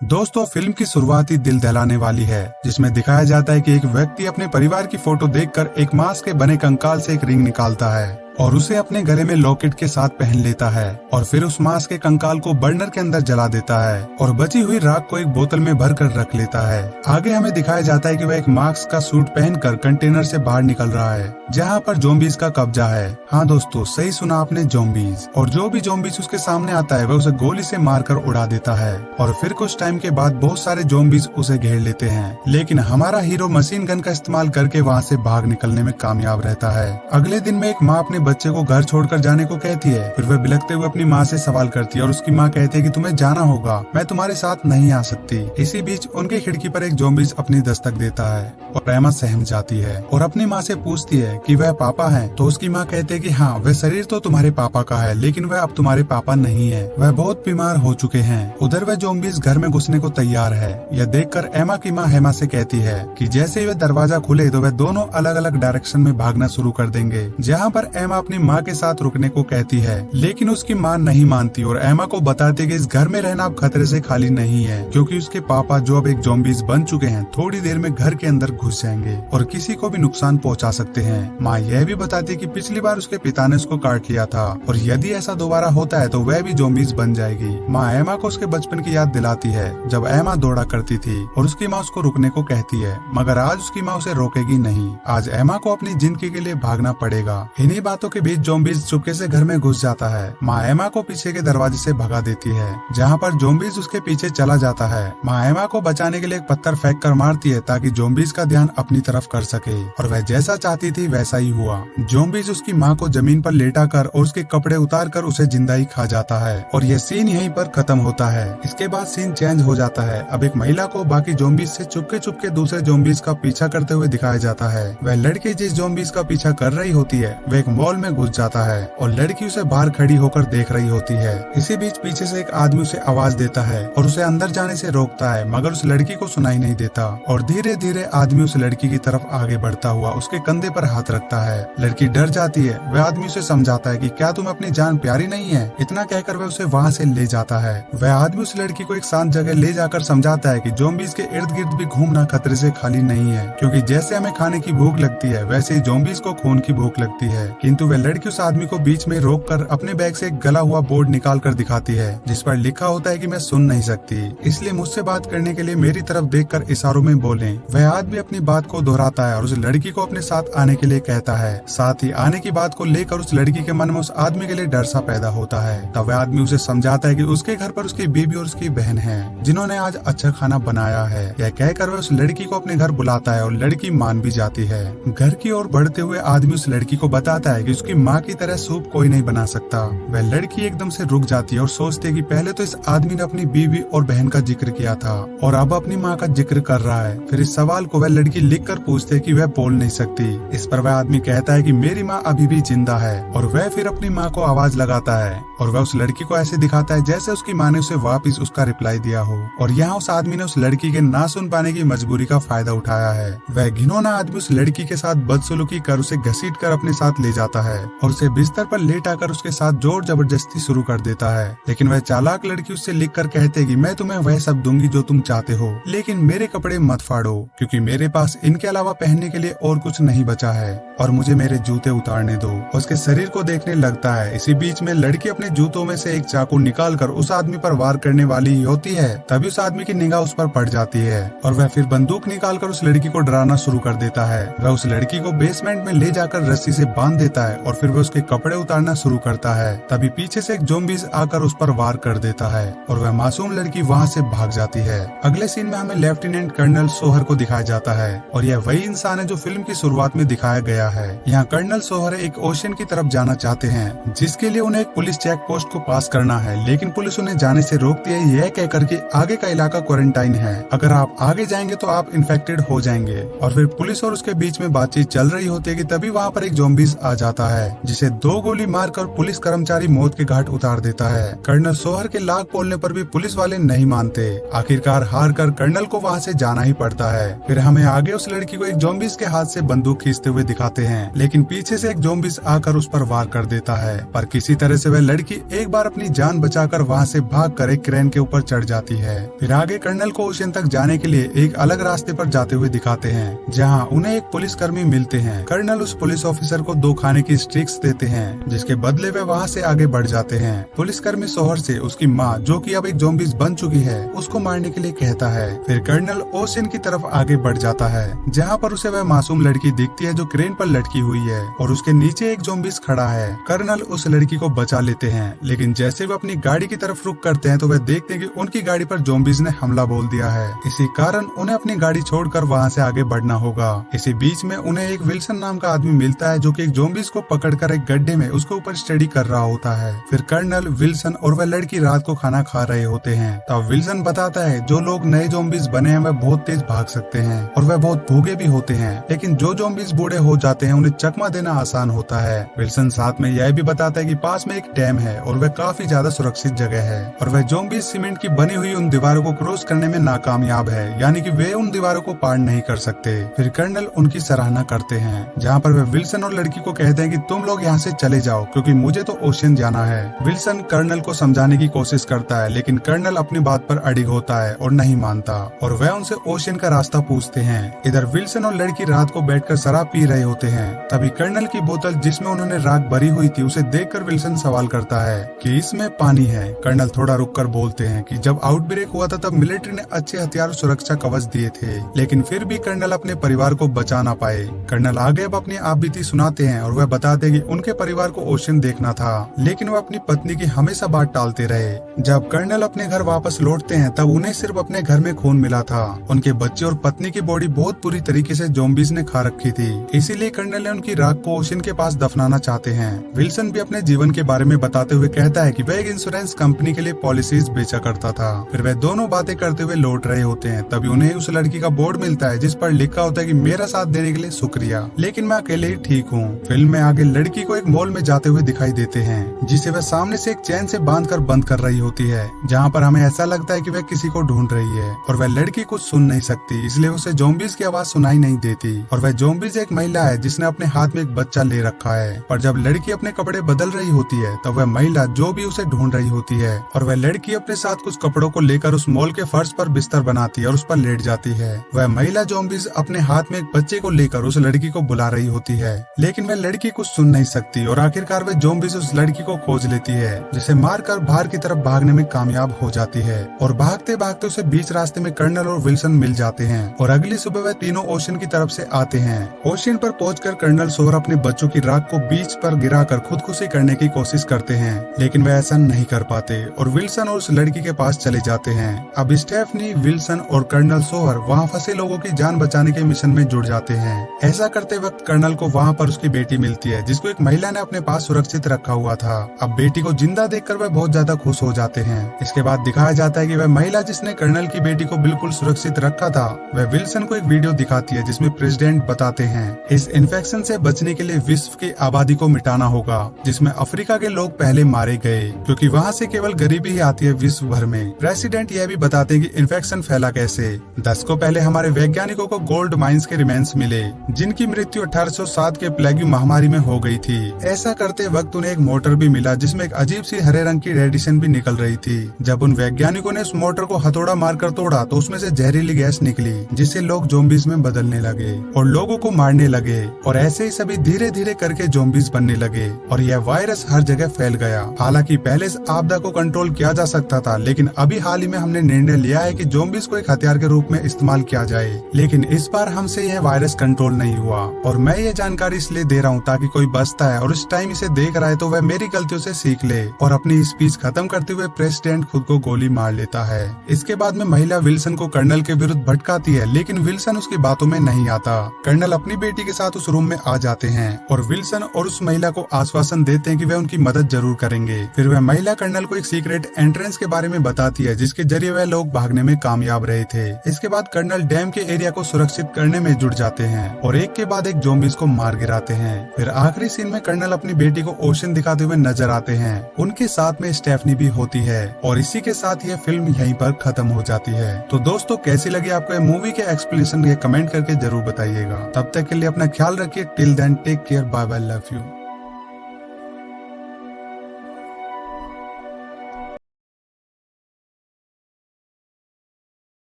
दोस्तों, फिल्म की शुरुआत ही दिल दहलाने वाली है, जिसमें दिखाया जाता है कि एक व्यक्ति अपने परिवार की फोटो देखकर एक मांस के बने कंकाल से एक रिंग निकालता है और उसे अपने गले में लॉकेट के साथ पहन लेता है और फिर उस मांस के कंकाल को बर्नर के अंदर जला देता है और बची हुई राख को एक बोतल में भर कर रख लेता है। आगे हमें दिखाया जाता है कि वह एक मास्क का सूट पहनकर कंटेनर से बाहर निकल रहा है, जहाँ पर ज़ॉम्बीज़ का कब्जा है। हाँ दोस्तों, सही सुना आपने, ज़ॉम्बीज़। और जो भी ज़ॉम्बीज़ उसके सामने आता है वह उसे गोली से मारकर उड़ा देता है और फिर कुछ टाइम के बाद बहुत सारे ज़ॉम्बीज़ उसे घेर लेते हैं, लेकिन हमारा हीरो मशीन गन का इस्तेमाल करके वहाँ से भाग निकलने में कामयाब रहता है। अगले दिन में एक माँ अपने बच्चे को घर छोड़कर जाने को कहती है, फिर वह बिलखते हुए अपनी माँ से सवाल करती है और उसकी माँ कहती है कि तुम्हें जाना होगा, मैं तुम्हारे साथ नहीं आ सकती। इसी बीच उनकी खिड़की पर एक ज़ॉम्बीज़ अपनी दस्तक देता है और एमा सहम जाती है और अपनी माँ से पूछती है कि वह पापा हैं, तो उसकी माँ कहती है कि हाँ, वह शरीर तो तुम्हारे पापा का है, लेकिन वह अब तुम्हारे पापा नहीं है, वह बहुत बीमार हो चुके हैं। उधर वह ज़ॉम्बीज़ घर में घुसने को तैयार है। यह देखकर एमा की माँ हेमा से कहती है कि जैसे ही वह दरवाजा खुले तो वह दोनों अलग अलग डायरेक्शन में भागना शुरू कर देंगे, जहाँ पर एमा अपनी माँ के साथ रुकने को कहती है, लेकिन उसकी माँ नहीं मानती और एमा को बताती है कि इस घर में रहना अब खतरे से खाली नहीं है, क्योंकि उसके पापा जो अब एक ज़ॉम्बीज़ बन चुके हैं थोड़ी देर में घर के अंदर घुस जाएंगे और किसी को भी नुकसान पहुंचा सकते हैं। माँ यह भी बताती है कि पिछली बार उसके पिता ने उसको काट लिया था और यदि ऐसा दोबारा होता है तो वह भी ज़ॉम्बीज़ बन जाएगी। माँ एमा को उसके बचपन की याद दिलाती है जब एमा दौड़ा करती थी और उसकी माँ उसको रुकने को कहती है, मगर आज उसकी माँ उसे रोकेगी नहीं। आज एमा को अपनी जिंदगी के लिए भागना पड़ेगा। इन्हीं बातों के बीच ज़ॉम्बीज़ चुपके से घर में घुस जाता है। माँ एमा को पीछे के दरवाजे से भगा देती है, जहाँ पर ज़ॉम्बीज़ उसके पीछे चला जाता है। माँ एमा को बचाने के लिए एक पत्थर फेंक कर मारती है ताकि ज़ॉम्बीज़ का ध्यान अपनी तरफ कर सके और वह जैसा चाहती थी वैसा ही हुआ। ज़ॉम्बीज़ उसकी माँ को जमीन पर लेटा कर और उसके कपड़े उतार कर उसे जिंदा ही खा जाता है और यह सीन यहीं पर खत्म होता है। इसके बाद सीन चेंज हो जाता है। अब एक महिला को बाकी ज़ॉम्बीज़ से चुपके चुपके दूसरे ज़ॉम्बीज़ का पीछा करते हुए दिखाया जाता है। वह लड़की जिस ज़ॉम्बीज़ का पीछा कर रही होती है वह एक मॉल में घुस जाता है और लड़की उसे बाहर खड़ी होकर देख रही होती है। इसी बीच पीछे से एक आदमी उसे आवाज देता है और उसे अंदर जाने से रोकता है, मगर उस लड़की को सुनाई नहीं देता और धीरे धीरे आदमी उस लड़की की तरफ आगे बढ़ता हुआ उसके कंधे पर हाथ रखता है। लड़की डर जाती है। वह आदमी उसे समझाता है कि क्या तुम्हें अपनी जान प्यारी नहीं है। इतना कहकर वह उसे वहाँ से ले जाता है। वह आदमी उस लड़की को एक शांत जगह ले जाकर समझाता है कि ज़ॉम्बीज़ के इर्द गिर्द भी घूमना खतरे से खाली नहीं है, क्योंकि जैसे हमें खाने की भूख लगती है वैसे ही ज़ॉम्बीज़ को खून की भूख लगती है। किंतु वह लड़की उस आदमी को बीच में रोक कर अपने बैग से एक गला हुआ बोर्ड निकाल कर दिखाती है, जिस पर लिखा होता है कि मैं सुन नहीं सकती, इसलिए मुझसे बात करने के लिए मेरी तरफ देखकर इशारों में बोलें। वह आदमी अपनी बात को दोहराता है और उस लड़की को अपने साथ आने के लिए कहता है। साथ ही आने की बात को लेकर उस लड़की के मन में उस आदमी के लिए डर सा पैदा होता है। तब वह आदमी उसे समझाता है कि उसके घर पर उसकी बीबी और उसकी बहन है जिन्होंने आज अच्छा खाना बनाया है। यह कहकर वह उस लड़की को अपने घर बुलाता है और लड़की मान भी जाती है। घर की ओर बढ़ते हुए आदमी उस लड़की को बताता है कि उसकी माँ की तरह सूप कोई नहीं बना सकता। वह लड़की एकदम से रुक जाती है और सोचती है कि पहले तो इस आदमी ने अपनी बीवी और बहन का जिक्र किया था और अब अपनी माँ का जिक्र कर रहा है। फिर इस सवाल को वह लड़की लिख कर पूछती है कि वह बोल नहीं सकती। इस पर वह आदमी कहता है कि मेरी माँ अभी भी जिंदा है और वह फिर अपनी माँ को आवाज लगाता है और वह उस लड़की को ऐसे दिखाता है जैसे उसकी माँ ने उसे वापिस उसका रिप्लाई दिया हो। और यहाँ उस आदमी ने उस लड़की के ना सुन पाने की मजबूरी का फायदा उठाया है। वह घिनौना आदमी उस लड़की के साथ बदसलूकी कर उसे घसीट कर अपने साथ ले जाता है और उसे बिस्तर पर लेटाकर उसके साथ जोर जबरदस्ती शुरू कर देता है। लेकिन वह चालाक लड़की उससे लिख कर कहते कि मैं तुम्हें वह सब दूंगी जो तुम चाहते हो, लेकिन मेरे कपड़े मत फाड़ो, क्योंकि मेरे पास इनके अलावा पहनने के लिए और कुछ नहीं बचा है, और मुझे मेरे जूते उतारने दो। उसके शरीर को देखने लगता है। इसी बीच में लड़की अपने जूतों में से एक चाकू निकाल कर उस आदमी पर वार करने वाली होती है। तभी उस आदमी की निगाह उस पर पड़ जाती है और वह फिर बंदूक निकाल कर उस लड़की को डराना शुरू कर देता है। वह उस लड़की को बेसमेंट में ले जाकर रस्सी से बांध देता है और फिर वह उसके कपड़े उतारना शुरू करता है। तभी पीछे से एक ज़ॉम्बीज़ आकर उस पर वार कर देता है और वह मासूम लड़की वहाँ से भाग जाती है। अगले सीन में हमें लेफ्टिनेंट कर्नल सोहर को दिखाया जाता है और यह वही इंसान है जो फिल्म की शुरुआत में दिखाया गया है। यहाँ कर्नल सोहर एक ओशन की तरफ जाना चाहते हैं, जिसके लिए उन्हें एक पुलिस चेक पोस्ट को पास करना है, लेकिन पुलिस उन्हें जाने से रोकती है, यह कहकर कि आगे का इलाका क्वारंटाइन है, अगर आप आगे जाएंगे तो आप इन्फेक्टेड हो जाएंगे। और फिर पुलिस और उसके बीच में बातचीत चल रही होती है कि तभी वहाँ पर एक ज़ॉम्बीज़ आ जाता जाता है, जिसे 2 गोली मारकर पुलिस कर्मचारी मौत के घाट उतार देता है। कर्नल सोहर के लाख बोलने पर भी पुलिस वाले नहीं मानते। आखिरकार हार कर कर्नल को वहाँ से जाना ही पड़ता है। फिर हमें आगे उस लड़की को एक ज़ॉम्बीज़ के हाथ से बंदूक खींचते हुए दिखाते हैं, लेकिन पीछे से एक ज़ॉम्बीज़ आकर उस पर वार कर देता है। पर किसी तरह से वह लड़की एक बार अपनी जान बचाकर वहाँ से भागकर एक क्रेन के ऊपर चढ़ जाती है। फिर आगे कर्नल को ओशन तक जाने के लिए एक अलग रास्ते पर जाते हुए दिखाते हैं, जहाँ उन्हें एक पुलिसकर्मी मिलते हैं। कर्नल उस पुलिस ऑफिसर को 2 खाने की स्टिक्स देते हैं, जिसके बदले वे वहाँ से आगे बढ़ जाते हैं। पुलिसकर्मी सोहर से उसकी माँ, जो कि अब एक ज़ॉम्बीज़ बन चुकी है, उसको मारने के लिए कहता है। फिर कर्नल ओशन की तरफ आगे बढ़ जाता है, जहाँ पर उसे वह मासूम लड़की दिखती है जो क्रेन पर लटकी हुई है और उसके नीचे एक ज़ॉम्बीज़ खड़ा है। कर्नल उस लड़की को बचा लेते हैं, लेकिन जैसे वे अपनी गाड़ी की तरफ रुख करते हैं तो वे देखते हैं कि उनकी गाड़ी पर ज़ॉम्बीज़ ने हमला बोल दिया है। इसी कारण उन्हें अपनी गाड़ी छोड़कर वहाँ से आगे बढ़ना होगा। इसी बीच में उन्हें एक विल्सन नाम का आदमी मिलता है, जो कि एक ज़ॉम्बीज़ को पकड़कर एक गड्ढे में उसके ऊपर स्टडी कर रहा होता है। फिर कर्नल, विल्सन और वह लड़की रात को खाना खा रहे होते हैं। तब विल्सन बताता है जो लोग नए ज़ॉम्बीज़ बने हैं वह बहुत तेज भाग सकते हैं और वह बहुत भूखे भी होते हैं, लेकिन जो ज़ॉम्बीज़ बूढ़े हो जाते हैं उन्हें चकमा देना आसान होता है। विल्सन साथ में यह भी बताता है कि पास में एक डैम है और वह काफी ज्यादा सुरक्षित जगह है और वह ज़ॉम्बीज़ सीमेंट की बनी हुई उन दीवारों को क्रॉस करने में नाकामयाब है, यानी कि वे उन दीवारों को पार नहीं कर सकते। फिर कर्नल उनकी सराहना करते हैं, जहाँ पर वे विल्सन और लड़की को कहते हैं कि तुम लोग यहाँ से चले जाओ क्योंकि मुझे तो ओशन जाना है। विल्सन कर्नल को समझाने की कोशिश करता है, लेकिन कर्नल अपनी बात पर अड़िग होता है और नहीं मानता और वह उनसे ओशन का रास्ता पूछते हैं। इधर विल्सन और लड़की रात को बैठकर शराब पी रहे होते हैं। तभी कर्नल की बोतल जिसमें उन्होंने राख भरी हुई थी उसे देखकर विल्सन सवाल करता है कि इसमें पानी है। कर्नल थोड़ा रुककर बोलते हैं कि जब आउटब्रेक हुआ था तब मिलिट्री ने अच्छे हथियार और सुरक्षा कवच दिए थे, लेकिन फिर भी कर्नल अपने परिवार को बचा ना पाए। कर्नल आगे अब अपनी आपबीती सुनाते हैं और वह बताते हैं कि उनके परिवार को ओशन देखना था, लेकिन वह अपनी पत्नी की हमेशा बात टालते रहे। जब कर्नल अपने घर वापस लौटते हैं तब उन्हें सिर्फ अपने घर में खून मिला था। उनके बच्चे और पत्नी की बॉडी बहुत बुरी तरीके से ज़ॉम्बीज़ ने खा रखी थी, इसीलिए कर्नल ने उनकी राख को ओशन के पास दफनाना चाहते हैं। विल्सन भी अपने जीवन के बारे में बताते हुए कहता है कि वह एक इंश्योरेंस कंपनी के लिए पॉलिसीज बेचा करता था। फिर वह दोनों बातें करते हुए लौट रहे होते हैं, तभी उन्हें उस लड़की का बोर्ड मिलता है जिस पर लिखा होता है कि मेरा साथ देने के लिए शुक्रिया, लेकिन मैं अकेले ही ठीक हूँ। फिल्म में आगे लड़की को एक मॉल में जाते हुए दिखाई देते हैं, जिसे वह सामने से एक चैन से बांधकर बंद कर रही होती है, जहाँ पर हमें ऐसा लगता है कि वह किसी को ढूंढ रही है और वह लड़की कुछ सुन नहीं सकती, इसलिए उसे ज़ॉम्बीज़ की आवाज सुनाई नहीं देती। और वह ज़ॉम्बीज़ एक महिला है जिसने अपने हाथ में एक बच्चा ले रखा है। पर जब लड़की अपने कपड़े बदल रही होती है तब वह महिला जो भी उसे ढूंढ रही होती है और वह लड़की अपने साथ कुछ कपड़ों को लेकर उस मॉल के फर्श पर बिस्तर बनाती है और उस पर लेट जाती है। वह महिला ज़ॉम्बीज़ अपने हाथ में एक बच्चे को लेकर उस लड़की को बुला रही होती है, लेकिन वह लड़की कुछ सुन नहीं सकती और आखिरकार वह ज़ॉम्बीज़ उस लड़की को खोज लेती है, जिसे मारकर बाहर की तरफ भागने में कामयाब हो जाती है। और भागते भागते उसे बीच रास्ते में कर्नल और विल्सन मिल जाते हैं और अगली सुबह वह तीनों ओशन की तरफ से आते हैं। ओशन पर पहुंचकर कर्नल सोहर अपने बच्चों की राख को बीच पर गिराकर खुदकुशी करने की कोशिश करते हैं, लेकिन वह ऐसा नहीं कर पाते और विल्सन और उस लड़की के पास चले जाते हैं। अब स्टेफनी, विल्सन और कर्नल सोहर वहाँ फंसे लोगों की जान बचाने के मिशन में जुड़ जाते हैं। ऐसा करते वक्त कर्नल को वहाँ पर उसकी बेटी मिलती है, जिसको एक महिला ने अपने पास सुरक्षित रखा हुआ था। अब बेटी को जिंदा देखकर वह बहुत ज्यादा खुश हो जाते हैं। इसके बाद दिखाया जाता है कि वह महिला जिसने कर्नल की बेटी को बिल्कुल सुरक्षित रखा था, वह विल्सन को एक वीडियो दिखाती है जिसमें प्रेसिडेंट बताते हैं इस इन्फेक्शन से बचने के लिए विश्व की आबादी को मिटाना होगा, जिसमें अफ्रीका के लोग पहले मारे गए क्योंकि वहाँ से केवल गरीबी ही आती है विश्व भर में। प्रेसिडेंट यह भी बताते हैं कि इन्फेक्शन फैला कैसे। दशकों पहले हमारे वैज्ञानिकों को गोल्ड माइंस के रिमेन्स मिले, जिनकी मृत्यु 1807 के प्लेग महामारी में हो गई थी। ऐसा करते वक्त उन्हें एक मोटर भी मिला जिसमें एक अजीब सी हरे रंग की रेडिएशन भी निकल रही थी। जब उन वैज्ञानिकों ने उस मोटर को हथौड़ा मारकर तोड़ा तो उसमें से जहरीली गैस निकली, जिससे लोग ज़ॉम्बीज़ में बदलने लगे और लोगों को मारने लगे और ऐसे ही सभी धीरे धीरे करके ज़ॉम्बीज़ बनने लगे और यह वायरस हर जगह फैल गया। हालांकि पहले इस आपदा को कंट्रोल किया जा सकता था, लेकिन अभी हाल ही में हमने निर्णय लिया है कि ज़ॉम्बीज़ को एक हथियार के रूप में इस्तेमाल किया जाए, लेकिन इस बार हमसे यह वायरस कंट्रोल नहीं हुआ। और मैं ये जानकारी इसलिए दे रहा हूँ ताकि कोई बचता है और इस टाइम इसे देख रहा है तो वह मेरी गलतियों से सीख ले। और अपनी स्पीच खत्म करते हुए प्रेसिडेंट खुद को गोली मार लेता है। इसके बाद में महिला विल्सन को कर्नल के विरुद्ध भटकाती है, लेकिन विल्सन उसकी बातों में नहीं आता। कर्नल अपनी बेटी के साथ उस रूम में आ जाते हैं और विल्सन और उस महिला को आश्वासन देते हैं कि वे उनकी मदद जरूर करेंगे। फिर वह महिला कर्नल को एक सीक्रेट एंट्रेंस के बारे में बताती है जिसके जरिए वह लोग भागने में कामयाब रहे थे। इसके बाद कर्नल डैम के एरिया को सुरक्षित करने में जुट जाते हैं और एक के बाद एक ज़ॉम्बीज़ को मार गिराते हैं। फिर आखिरी सीन में कर्नल अपनी बेटी को ओशन दिखाते हुए नजर आते हैं। उनके साथ में स्टेफनी भी होती है और इसी के साथ ये फिल्म यहीं पर खत्म हो जाती है। तो दोस्तों कैसी लगी आपको ये मूवी के एक्सप्लेनेशन, ये कमेंट करके जरूर बताइएगा। तब तक के लिए अपना ख्याल रखिए। Till then take care, bye bye, love you.